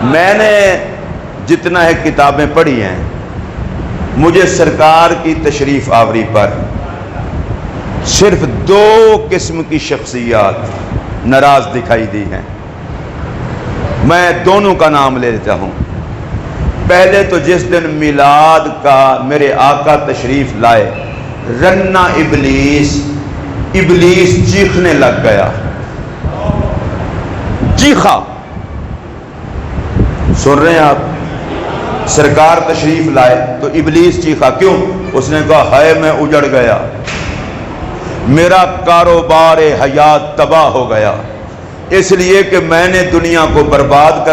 میں نے جتنا ہے کتابیں پڑھی ہیں، مجھے سرکار کی تشریف آوری پر صرف 2 قسم کی شخصیات ناراض دکھائی دی ہیں۔ میں دونوں کا نام لے لیتا ہوں۔ پہلے تو جس دن میلاد کا میرے آقا تشریف لائے، رنا ابلیس چیخنے لگ گیا، چیخا۔ سن رہے ہیں آپ؟ سرکار تشریف لائے تو ابلیس چیخا، کیوں؟ اس نے کہا ہائے میں اجڑ گیا، میرا کاروبار حیات تباہ ہو گیا، اس لیے کہ میں نے دنیا کو برباد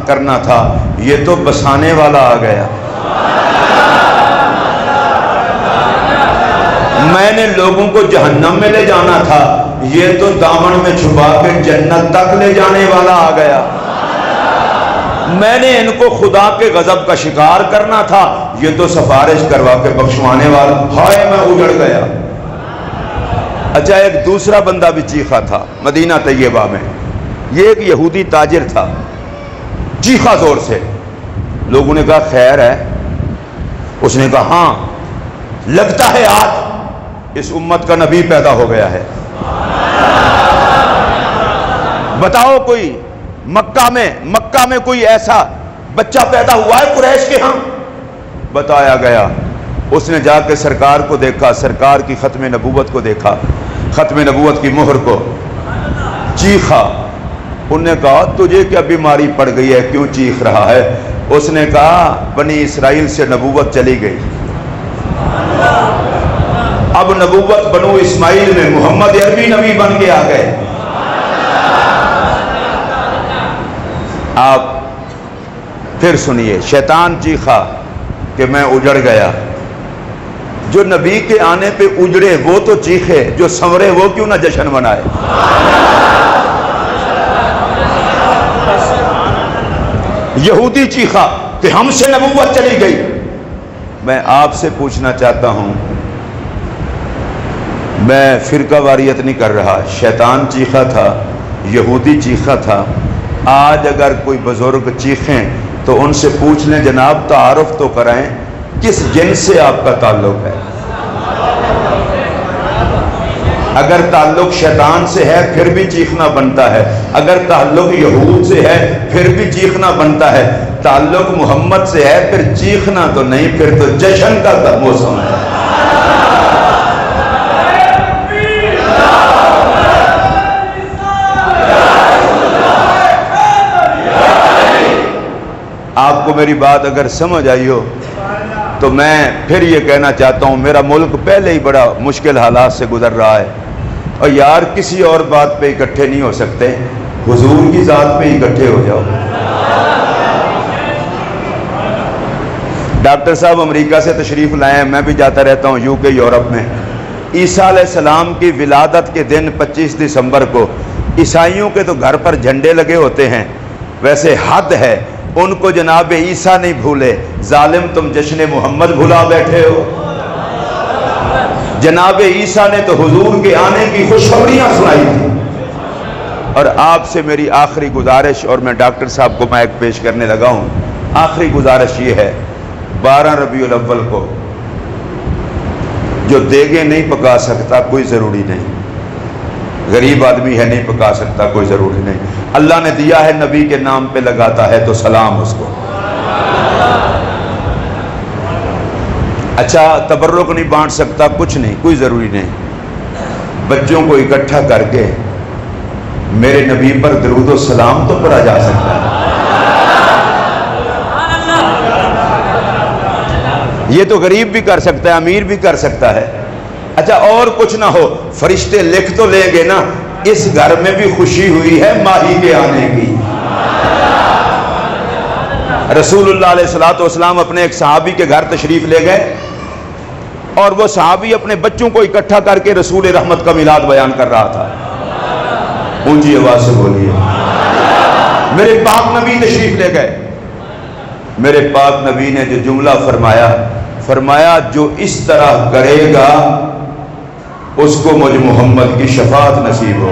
کرنا تھا، یہ تو بسانے والا آ گیا۔ میں نے لوگوں کو جہنم میں لے جانا تھا، یہ تو دامن میں چھپا کے جنت تک لے جانے والا آ گیا۔ میں نے ان کو خدا کے غضب کا شکار کرنا تھا، یہ تو سفارش کروا کے بخشوانے والا، ہائے میں اجڑ گیا۔ اچھا، ایک دوسرا بندہ بھی چیخا تھا مدینہ طیبہ میں، یہ ایک یہودی تاجر تھا، چیخا زور سے۔ لوگوں نے کہا خیر ہے؟ اس نے کہا ہاں، لگتا ہے آج اس امت کا نبی پیدا ہو گیا ہے۔ بتاؤ کوئی مکہ میں کوئی ایسا بچہ پیدا ہوا ہے قریش کے ہاں؟ بتایا گیا۔ اس نے جا کے سرکار کو دیکھا، سرکار کی ختم نبوت کو دیکھا، ختم نبوت کی مہر کو، چیخا۔ انہوں نے کہا تجھے کیا بیماری پڑ گئی ہے، کیوں چیخ رہا ہے؟ اس نے کہا بنی اسرائیل سے نبوت چلی گئی، اب نبوت بنو اسماعیل میں محمد عربی نبی بن کے آ گئے۔ آپ پھر سنیے، شیطان چیخا کہ میں اجڑ گیا۔ جو نبی کے آنے پہ اجڑے وہ تو چیخے، جو سنورے وہ کیوں نہ جشن منائے؟ یہودی چیخا کہ ہم سے نبوت چلی گئی۔ میں آپ سے پوچھنا چاہتا ہوں، میں فرقہ واریت نہیں کر رہا، شیطان چیخا تھا، یہودی چیخا تھا۔ آج اگر کوئی بزرگ چیخیں تو ان سے پوچھ لیں جناب تعارف تو کرائیں، کس جن سے آپ کا تعلق ہے؟ اگر تعلق شیطان سے ہے پھر بھی چیخنا بنتا ہے، اگر تعلق یہود سے ہے پھر بھی چیخنا بنتا ہے، تعلق محمد سے ہے پھر چیخنا تو نہیں، پھر تو جشن کا موسم ہے۔ آپ کو میری بات اگر سمجھ آئی ہو تو میں پھر یہ کہنا چاہتا ہوں، میرا ملک پہلے ہی بڑا مشکل حالات سے گزر رہا ہے، اور یار کسی اور بات پہ اکٹھے نہیں ہو سکتے، حضور کی ذات پہ اکٹھے ہو جاؤ۔ ڈاکٹر صاحب امریکہ سے تشریف لائے ہیں، میں بھی جاتا رہتا ہوں یو کے یورپ میں۔ عیسیٰ علیہ السلام کی ولادت کے دن 25 دسمبر کو عیسائیوں کے تو گھر پر جھنڈے لگے ہوتے ہیں، ویسے حد ہے، ان کو جناب عیسیٰ نہیں بھولے، ظالم تم جشن محمد بھلا بیٹھے ہو۔ جناب عیسیٰ نے تو حضور کے آنے کی خوشخبریاں سنائی تھی۔ اور آپ سے میری آخری گزارش، اور میں ڈاکٹر صاحب کو مائک پیش کرنے لگا ہوں، آخری گزارش یہ ہے، 12 ربیع الاول کو جو دیگیں نہیں پکا سکتا کوئی ضروری نہیں، غریب آدمی ہے نہیں پکا سکتا کوئی ضروری نہیں، اللہ نے دیا ہے نبی کے نام پہ لگاتا ہے تو سلام اس کو۔ اچھا تبرک نہیں بانٹ سکتا کچھ نہیں، کوئی ضروری نہیں، بچوں کو اکٹھا کر کے میرے نبی پر درود و سلام تو پڑھا جا سکتا ہے۔ یہ تو غریب بھی کر سکتا ہے، امیر بھی کر سکتا ہے۔ اچھا اور کچھ نہ ہو، فرشتے لکھ تو لیں گے نا، اس گھر میں بھی خوشی ہوئی ہے ماہی کے آنے کی۔ رسول اللہ علیہ الصلوۃ والسلام اپنے ایک صحابی کے گھر تشریف لے گئے، اور وہ صحابی اپنے بچوں کو اکٹھا کر کے رسول رحمت کا میلاد بیان کر رہا تھا۔ اونچی آواز سے بولیے، میرے پاک نبی تشریف لے گئے، میرے پاک نبی نے جو جملہ فرمایا جو اس طرح کرے گا اس کو مجھ محمد کی شفاعت نصیب ہو۔